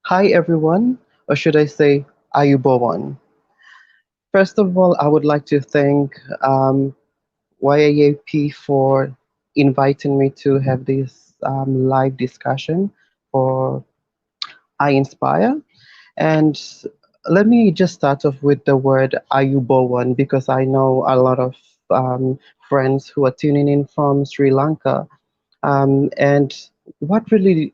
Hi everyone, or should I say Ayubowan. First of all, I would like to thank YAP for inviting me to have this live discussion for I Inspire. And let me just start off with the word Ayubowan because I know a lot of friends who are tuning in from Sri Lanka. And what really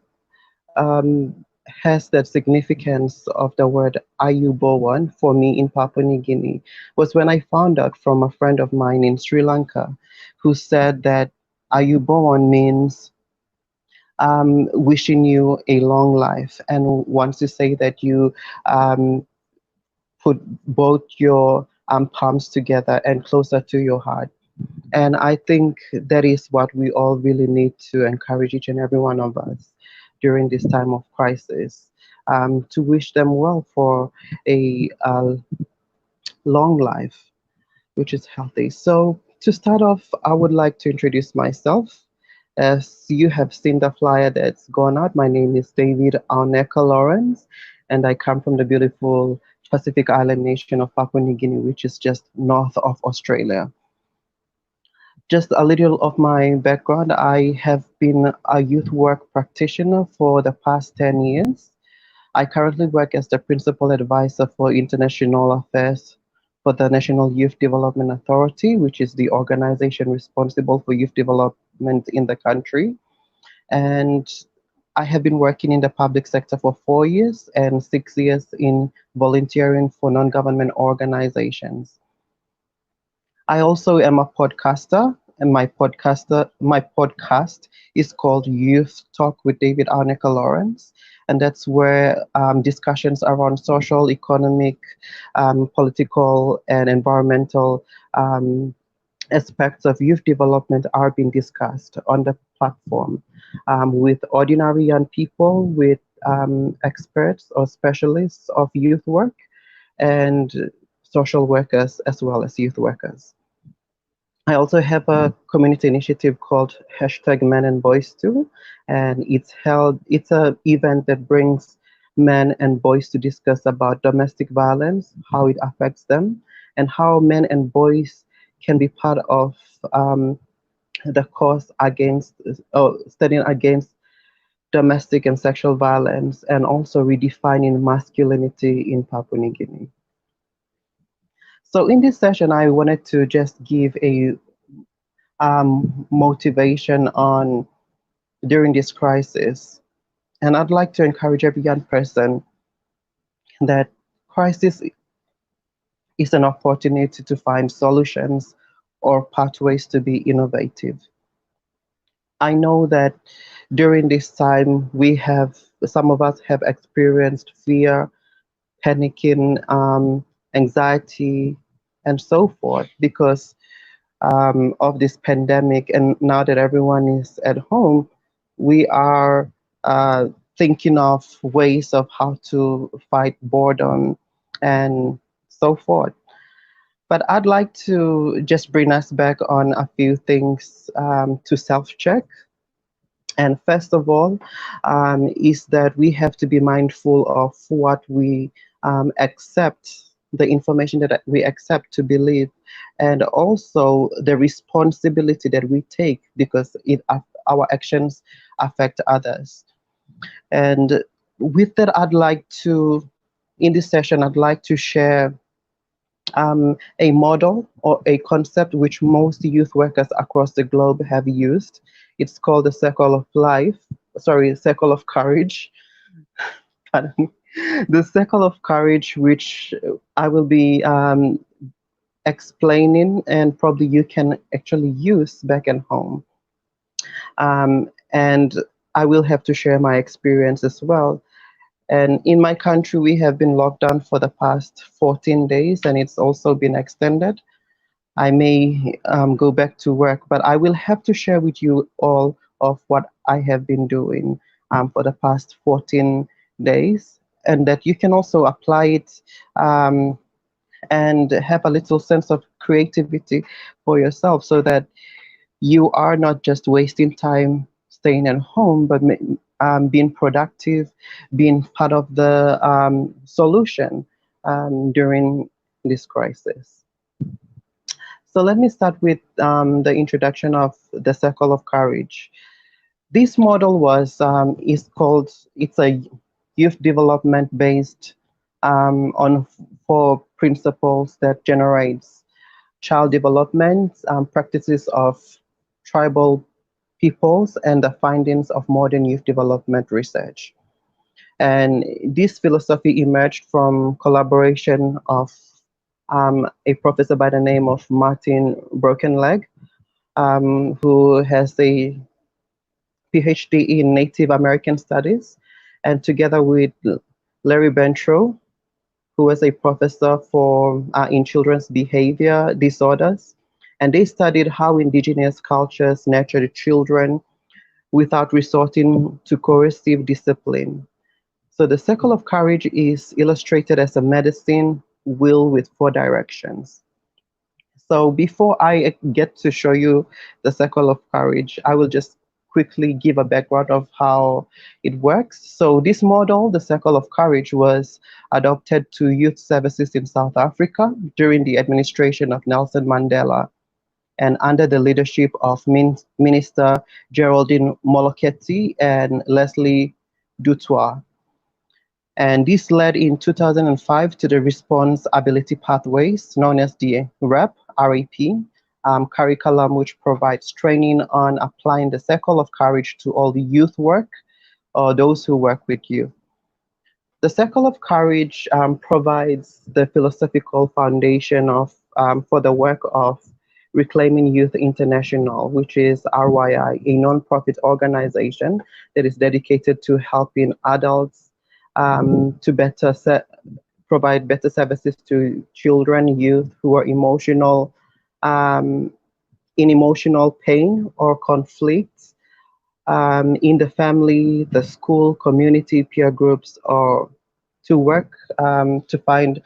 has that significance of the word Ayubowan for me in Papua New Guinea was when I found out from a friend of mine in Sri Lanka who said that Ayubowan means wishing you a long life and wants to say that you um, put both your palms together and closer to your heart. And I think that is what we all really need to encourage each and every one of us during this time of crisis, to wish them well for a long life, which is healthy. So, to start off, I would like to introduce myself. As you have seen the flyer that's gone out, my name is David Aoneka Lawrence, and I come from the beautiful Pacific Island nation of Papua New Guinea, which is just north of Australia. Just a little of my background. I have been a youth work practitioner for the past 10 years. I currently work as the principal advisor for international affairs for the National Youth Development Authority, which is the organization responsible for youth development in the country. And I have been working in the public sector for 4 years and 6 years in volunteering for non government organizations. I also am a podcaster, and my podcast is called Youth Talk with David Aoneka Lawrence, and that's where discussions around social, economic, political, and environmental aspects of youth development are being discussed on the platform with ordinary young people, with experts or specialists of youth work, and social workers as well as youth workers. I also have a community initiative called hashtag Men and Boys Too, and it's a event that brings men and boys to discuss about domestic violence, how it affects them, and how men and boys can be part of the cause against, studying against domestic and sexual violence, and also redefining masculinity in Papua New Guinea. So in this session, I wanted to just give a motivation on during this crisis. And I'd like to encourage every young person that crisis is an opportunity to find solutions or pathways to be innovative. I know that during this time, some of us have experienced fear, panicking, anxiety, and so forth because of this pandemic. And now that everyone is at home, we are uh, thinking of ways of how to fight boredom and so forth. But I'd like to just bring us back on a few things to self check. And first of all, is that we have to be mindful of what we accept, the information that we accept to believe, and also the responsibility that we take because our actions affect others. And with that, in this session, I'd like to share a model or a concept which most youth workers across the globe have used. It's called the circle of courage. Pardon me. The circle of courage, which I will be explaining, and probably you can actually use back at home. And I will have to share my experience as well. And in my country, we have been locked down for the past 14 days, and it's also been extended. I may go back to work, but I will have to share with you all of what I have been doing for the past 14 days, and that you can also apply it and have a little sense of creativity for yourself so that you are not just wasting time staying at home, but being productive, being part of the solution during this crisis. So let me start with the introduction of the Circle of Courage. This model it's a youth development based on four principles that generates child development, practices of tribal peoples, and the findings of modern youth development research. And this philosophy emerged from collaboration of a professor by the name of Martin Brokenleg, who has a PhD in Native American Studies, and together with Larry Bentrow, who was a professor in children's behavior disorders. And they studied how indigenous cultures nurtured children without resorting to coercive discipline. So the circle of courage is illustrated as a medicine wheel with four directions. So before I get to show you the circle of courage, I will just quickly give a background of how it works. So this model, the circle of courage, was adopted to youth services in South Africa during the administration of Nelson Mandela and under the leadership of Minister Geraldine Moloketi and Leslie Dutoit. And this led in 2005 to the Response Ability Pathways, known as the RAP, curriculum, which provides training on applying the circle of courage to all the youth work or those who work with you. The Circle of Courage provides the philosophical foundation for the work of Reclaiming Youth International, which is RYI, a nonprofit organization that is dedicated to helping adults to provide better services to children, youth who are in emotional pain or conflict in the family, the school, community, peer groups, or to work to find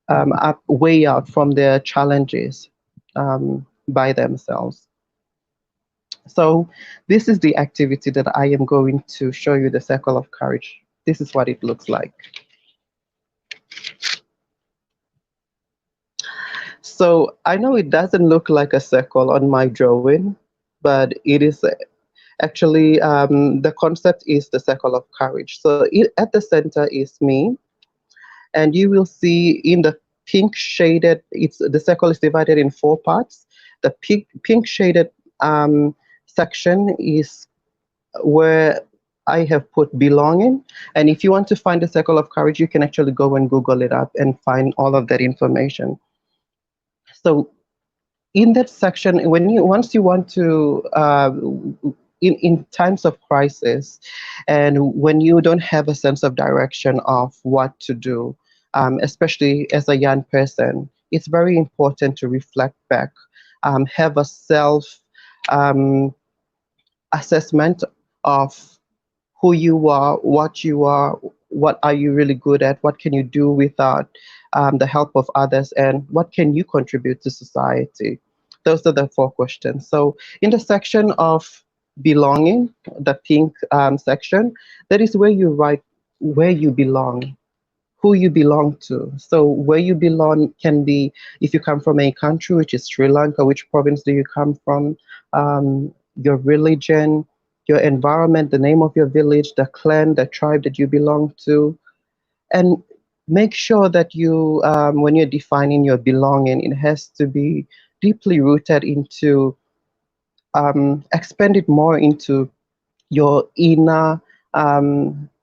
a way out from their challenges by themselves. So this is the activity that I am going to show you, the Circle of Courage. This is what it looks like. So I know it doesn't look like a circle on my drawing, but it is actually, the concept is the Circle of Courage. So at the center is me, and you will see in the pink shaded, the circle is divided in four parts. The pink shaded section is where I have put belonging. And if you want to find the Circle of Courage, you can actually go and Google it up and find all of that information. So in that section, once you want to, in times of crisis, and when you don't have a sense of direction of what to do, especially as a young person, it's very important to reflect back, have a self assessment of who you are, what are you really good at, what can you do without the help of others, and what can you contribute to society. Those are the four questions. So in the section of belonging, the pink section, that is where you write where you belong, who you belong to. So where you belong can be, if you come from a country, which is Sri Lanka, which province do you come from, your religion, your environment, the name of your village, the clan, the tribe that you belong to. And make sure that you, when you're defining your belonging, it has to be deeply rooted into, expand it more into your inner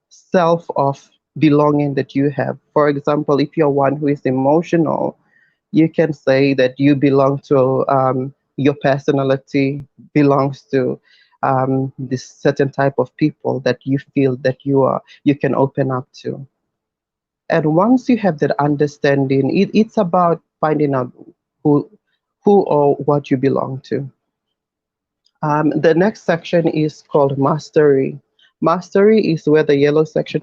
self of belonging that you have. For example, if you're one who is emotional, you can say that you belong to, your personality belongs to this certain type of people that you feel that you can open up to. And once you have that understanding, it's about finding out who or what you belong to. The next section is called mastery. Mastery is where the yellow section,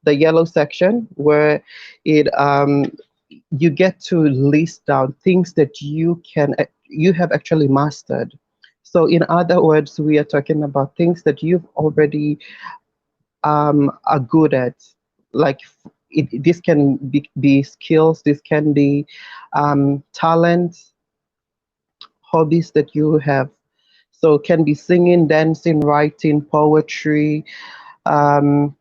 the yellow section where it you get to list down things that you have actually mastered. So in other words, we are talking about things that you've already are good at. Like this can be skills, this can be talents, hobbies that you have. So it can be singing, dancing, writing, poetry, um,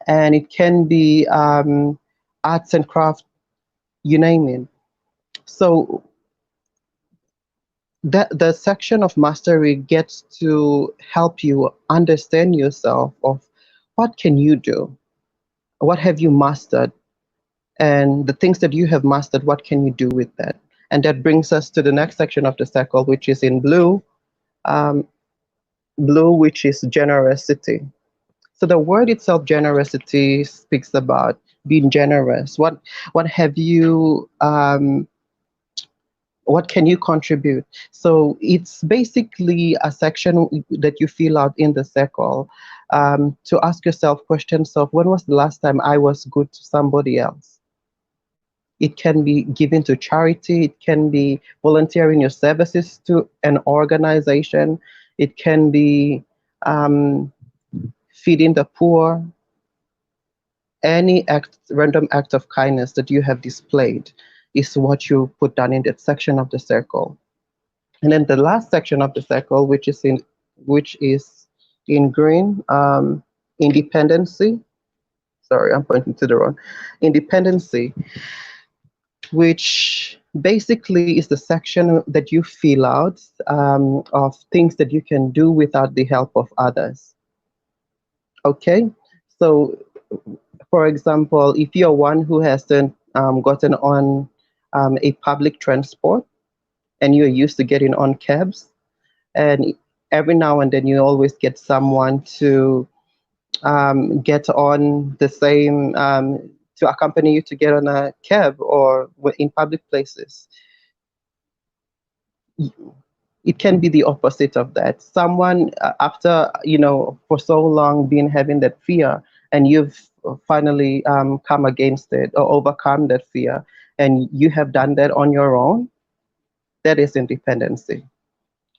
and it can be arts and craft, you name it. So the section of mastery gets to help you understand yourself of what can you do, what have you mastered, and the things that you have mastered, what can you do with that? And that brings us to the next section of the circle, which is in blue, um, which is generosity. So the word itself, generosity, speaks about being generous. What have you what can you contribute? So it's basically a section that you fill out in the circle, to ask yourself questions of when was the last time I was good to somebody else? It can be giving to charity, it can be volunteering your services to an organization, it can be um, feeding the poor. Any random act of kindness that you have displayed is what you put down in that section of the circle. And then the last section of the circle, which is in green, independency. Sorry, I'm pointing to the wrong. Independency, which basically is the section that you fill out of things that you can do without the help of others. Okay, so for example, if you're one who hasn't gotten on a public transport and you're used to getting on cabs, and every now and then you always get someone to get on the same, to accompany you to get on a cab or in public places. It can be the opposite of that. Someone, after, for so long been having that fear, and you've finally come against it or overcome that fear, and you have done that on your own, that is independency.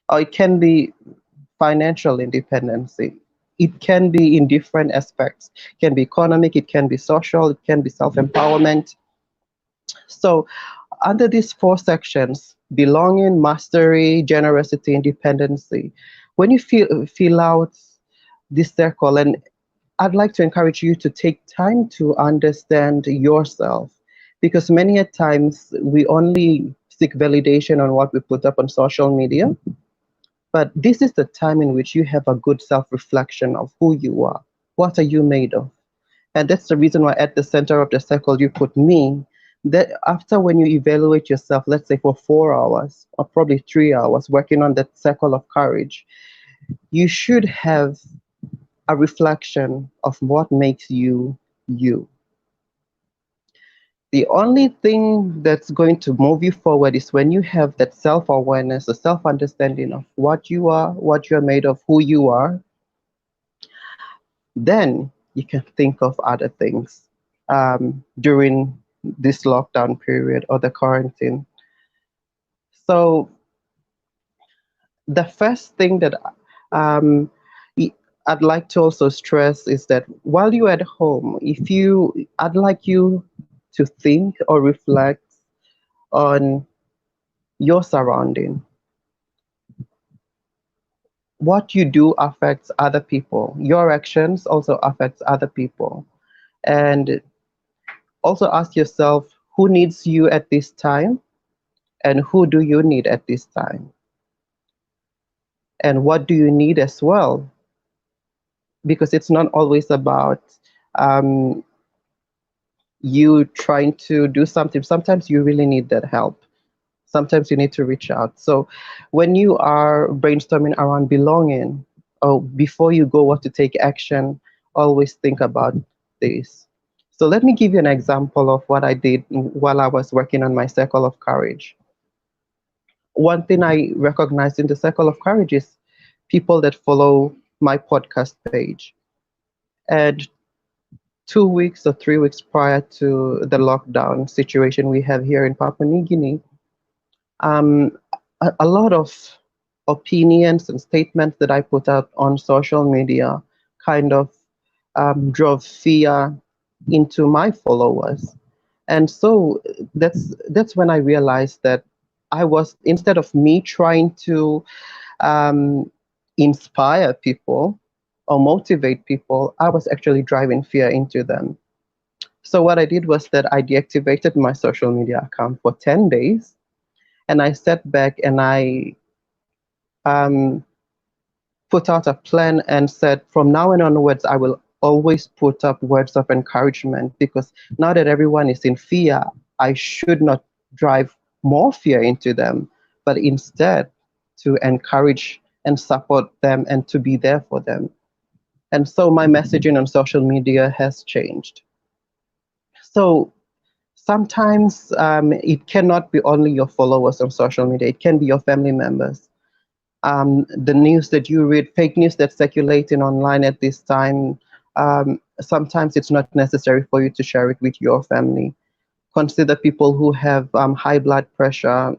Or it can be financial independency. It can be in different aspects. It can be economic, it can be social, it can be self-empowerment. So under these four sections, belonging, mastery, generosity, independency, when you fill out this circle, and I'd like to encourage you to take time to understand yourself, because many a times we only seek validation on what we put up on social media, but this is the time in which you have a good self-reflection of who you are. What are you made of? And that's the reason why at the center of the circle you put me. That after, when you evaluate yourself, let's say for 4 hours or probably 3 hours working on that circle of courage, you should have a reflection of what makes you you. The only thing that's going to move you forward is when you have that self-awareness, the self-understanding of what you are, what you're made of, who you are. Then you can think of other things during this lockdown period or the quarantine. So the first thing that um, I'd like to also stress is that while you're at home, I'd like you to think or reflect on your surrounding. What you do affects other people. Your actions also affects other people. And also ask yourself, who needs you at this time, and who do you need at this time? And what do you need as well? Because it's not always about um, you trying to do something. Sometimes you really need that help. Sometimes you need to reach out. So when you are brainstorming around belonging, or before you go what to take action, always think about this. So let me give you an example of what I did while I was working on my circle of courage. One thing I recognize in the circle of courage is people that follow my podcast page. And 2 weeks or 3 weeks prior to the lockdown situation we have here in Papua New Guinea, um, a lot of opinions and statements that I put out on social media kind of drove fear into my followers. And so that's when I realized that I was, instead of me trying to um, inspire people or motivate people, I was actually driving fear into them. So what I did was that I deactivated my social media account for 10 days, and I sat back and I um, put out a plan and said, from now on onwards, I will always put up words of encouragement, because now that everyone is in fear, I should not drive more fear into them, but instead to encourage and support them and to be there for them. And so my messaging on social media has changed. So sometimes it cannot be only your followers on social media, it can be your family members. The news that you read, fake news that's circulating online at this time, sometimes it's not necessary for you to share it with your family. Consider people who have high blood pressure,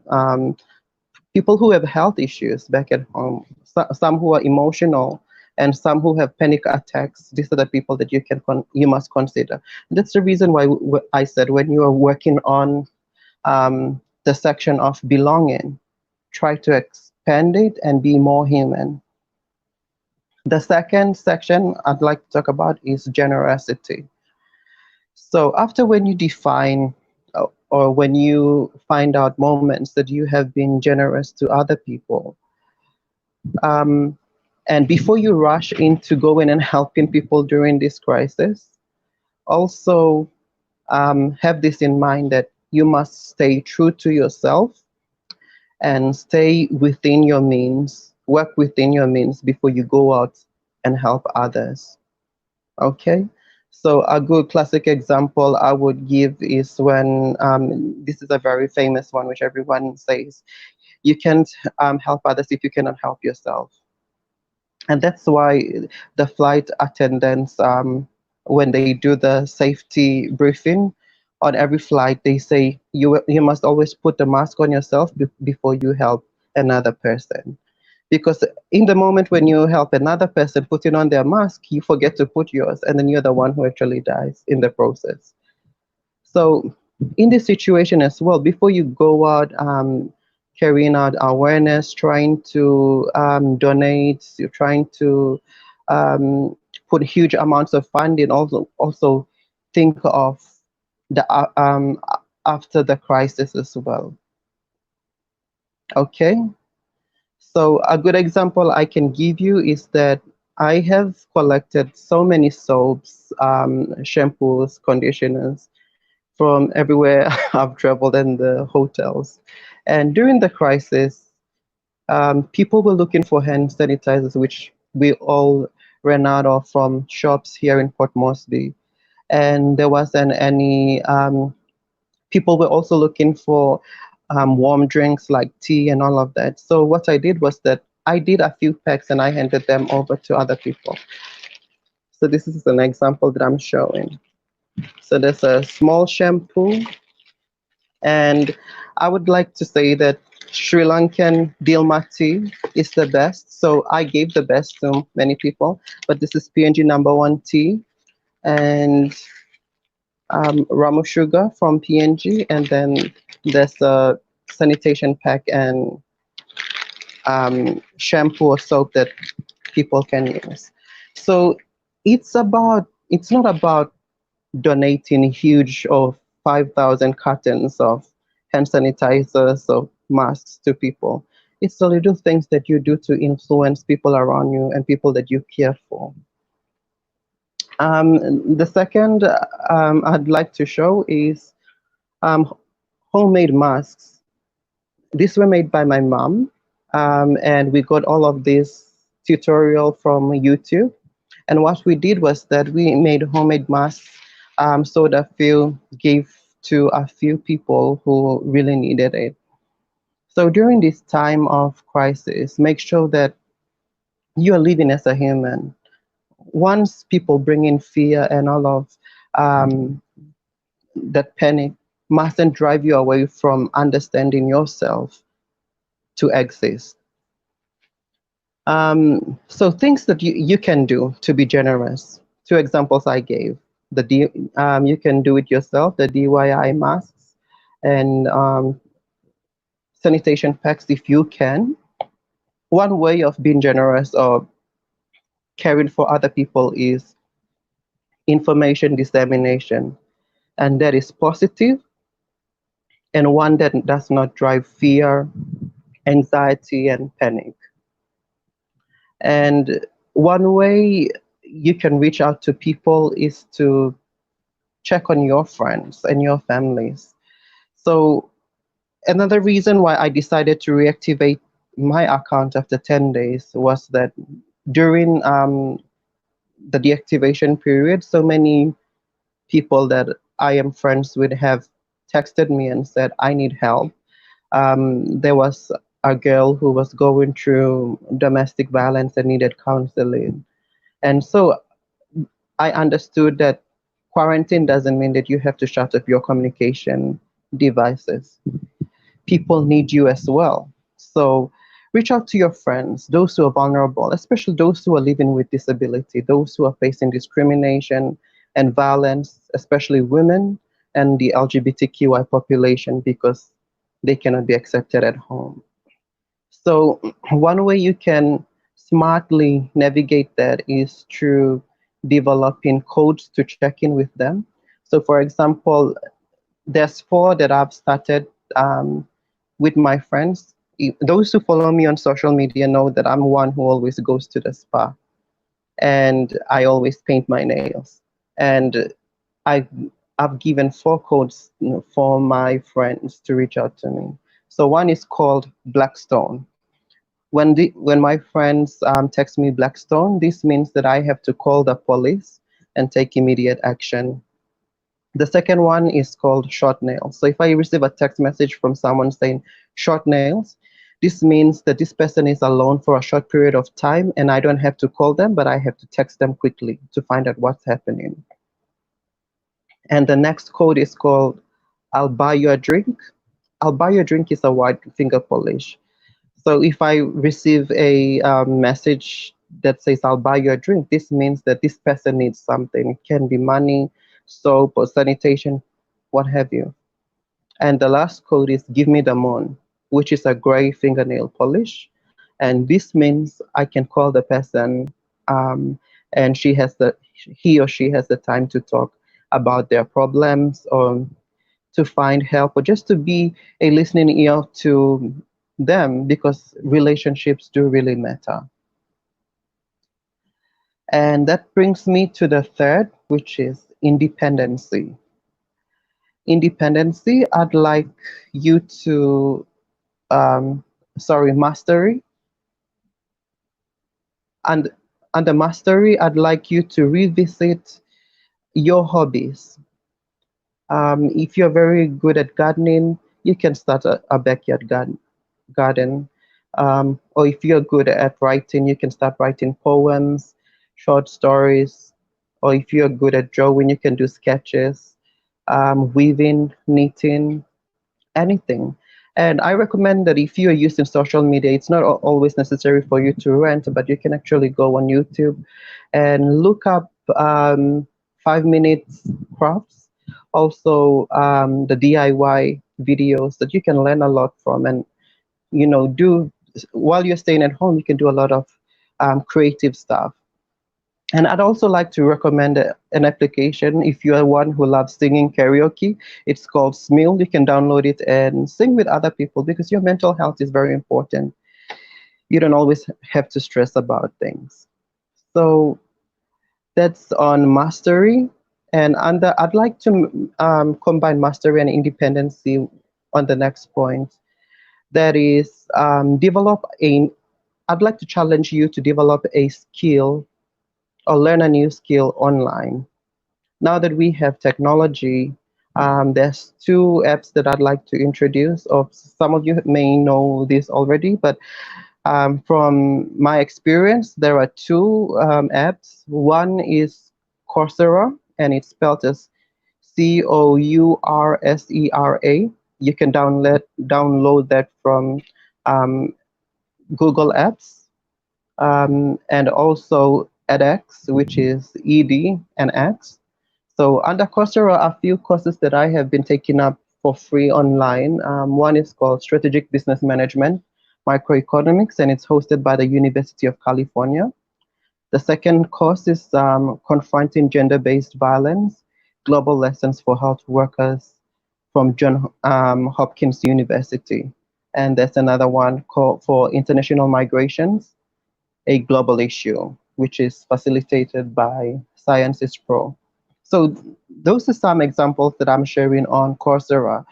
people who have health issues back at home, some who are emotional, and some who have panic attacks. These are the people that you must consider. That's the reason why I said, when you are working on the section of belonging, try to expand it and be more human. The second section I'd like to talk about is generosity. So after, when you define or when you find out moments that you have been generous to other people, um, and before you rush into going and helping people during this crisis, also have this in mind, that you must stay true to yourself and stay within your means, work within your means before you go out and help others. Okay? So, a good classic example I would give is when this is a very famous one, which everyone says, you can't help others if you cannot help yourself. And that's why the flight attendants, when they do the safety briefing on every flight, they say you must always put the mask on yourself before you help another person. Because in the moment when you help another person putting on their mask, you forget to put yours, and then you're the one who actually dies in the process. So, in this situation as well, before you go out carrying out awareness, trying to donate, you're trying to um, put huge amounts of funding, also think of the after the crisis as well. Okay. So a good example I can give you is that I have collected so many soaps, shampoos, conditioners from everywhere I've traveled in the hotels. And during the crisis, people were looking for hand sanitizers, which we all ran out of from shops here in Port Moresby. And there wasn't any, people were also looking for warm drinks like tea and all of that. So what I did was that I did a few packs and I handed them over to other people. So this is an example that I'm showing. So there's a small shampoo, and I would like to say that Sri Lankan Dilma tea is the best. So I gave the best to many people, but this is PNG number one tea, and Ramu sugar from PNG, and then there's a sanitation pack and shampoo or soap that people can use. So it's not about donating huge of 5,000 cartons of hand sanitizers or masks to people. It's the little things that you do to influence people around you and people that you care for. The second I'd like to show is um, homemade masks. These were made by my mom, and we got all of this tutorial from YouTube. And what we did was that we made homemade masks, so that few gave to a few people who really needed it. So during this time of crisis, make sure that you are living as a human. Once people bring in fear and all of um, that panic, mustn't drive you away from understanding yourself to exist. So things that you can do to be generous. Two examples I gave. You can do it yourself, the DIY masks and sanitation packs if you can. One way of being generous or caring for other people is information dissemination, and that is positive and one that does not drive fear, anxiety, and panic. And one way you can reach out to people is to check on your friends and your families. So, another reason why I decided to reactivate my account after 10 days was that during the deactivation period, so many people that I am friends with have texted me and said, I need help. There was a girl who was going through domestic violence and needed counseling. And so I understood that quarantine doesn't mean that you have to shut off your communication devices. People need you as well. So reach out to your friends, those who are vulnerable, especially those who are living with disability, those who are facing discrimination and violence, especially women and the LGBTQI population, because they cannot be accepted at home. So one way you can smartly navigate that is through developing codes to check in with them. So for example, there's four that I've started with my friends. Those who follow me on social media know that I'm one who always goes to the spa and I always paint my nails. And I, I've given four codes, for my friends to reach out to me. So one is called Blackstone. When my friends text me Blackstone, this means that I have to call the police and take immediate action. The second one is called short nails. So if I receive a text message from someone saying short nails, this means that this person is alone for a short period of time and I don't have to call them, but I have to text them quickly to find out what's happening. And the next code is called I'll buy you a drink. I'll buy you a drink is a white finger polish. So if I receive a message that says I'll buy you a drink, this means that this person needs something. It can be money, soap, or sanitation, what have you. And the last code is give me the moon, which is a gray fingernail polish. And this means I can call the person, um, and he or she has the time to talk about their problems or to find help or just to be a listening ear to them because relationships do really matter. And that brings me to the third, which is independency. Independency, I'd like you to, mastery. And under mastery, I'd like you to revisit your hobbies. If you're very good at gardening, you can start a backyard garden. Or if you're good at writing, you can start writing poems, short stories. Or if you're good at drawing, you can do sketches, weaving, knitting, anything. And I recommend that if you're using social media, it's not always necessary for you to rent, but you can actually go on YouTube and look up 5 minutes crafts, also the DIY videos that you can learn a lot from. And do while you're staying at home, you can do a lot of creative stuff. And I'd also like to recommend an application if you are one who loves singing karaoke. It's called Smil. You can download it and sing with other people because your mental health is very important. You don't always have to stress about things. So that's on mastery. And I'd like to combine mastery and independency on the next point. That is, I'd like to challenge you to develop a skill or learn a new skill online. Now that we have technology, there's two apps that I'd like to introduce. Or some of you may know this already, but from my experience, there are two apps. One is Coursera, and it's spelled as Coursera. You can download that from um, Google Apps. and also edX, which is ED and X. So under Coursera, a few courses that I have been taking up for free online. One is called Strategic Business Management, Microeconomics, and it's hosted by the University of California. The second course is Confronting Gender-Based Violence, Global Lessons for Health Workers from John Hopkins University. And there's another one called for International Migrations, a Global Issue, which is facilitated by Sciences Pro. So those are some examples that I'm sharing on Coursera.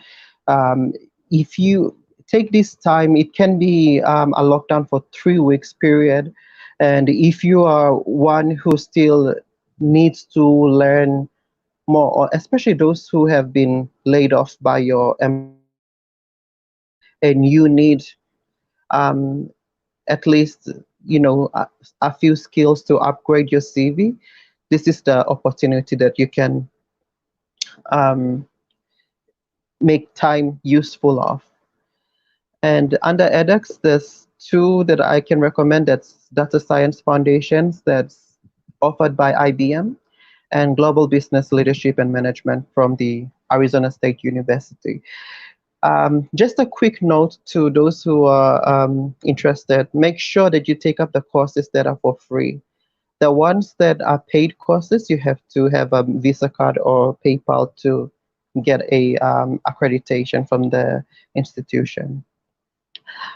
Um, if you take this time, it can be a lockdown for 3 weeks period. And if you are one who still needs to learn more, or especially those who have been laid off by your employer, and you need um, at least a few skills to upgrade your CV, this is the opportunity that you can um, make time useful of. And under edX, there's two that I can recommend. That's Data Science Foundations, that's offered by IBM, and Global Business Leadership and Management from the Arizona State University. Just a quick note to those who are interested, make sure that you take up the courses that are for free. The ones that are paid courses, you have to have a Visa card or PayPal to get a accreditation from the institution.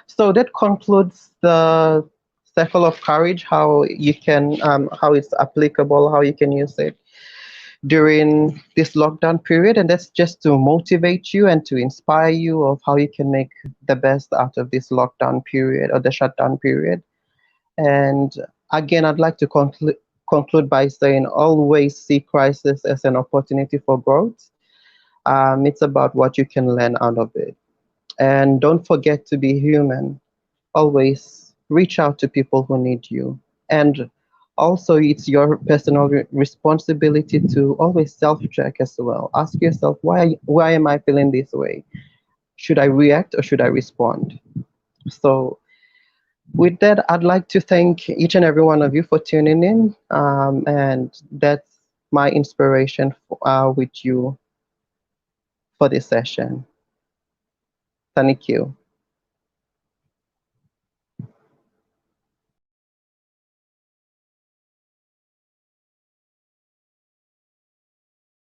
So that concludes the circle of courage, how you can, how it's applicable, how you can use it during this lockdown period. And that's just to motivate you and to inspire you of how you can make the best out of this lockdown period or the shutdown period. And again, I'd like to conclude by saying always see crisis as an opportunity for growth. It's about what you can learn out of it. And don't forget to be human. Always reach out to people who need you. And also, it's your personal responsibility to always self-check as well. Ask yourself, why am I feeling this way? Should I react or should I respond? So with that, I'd like to thank each and every one of you for tuning in. And that's my inspiration with you for this session. Thank you.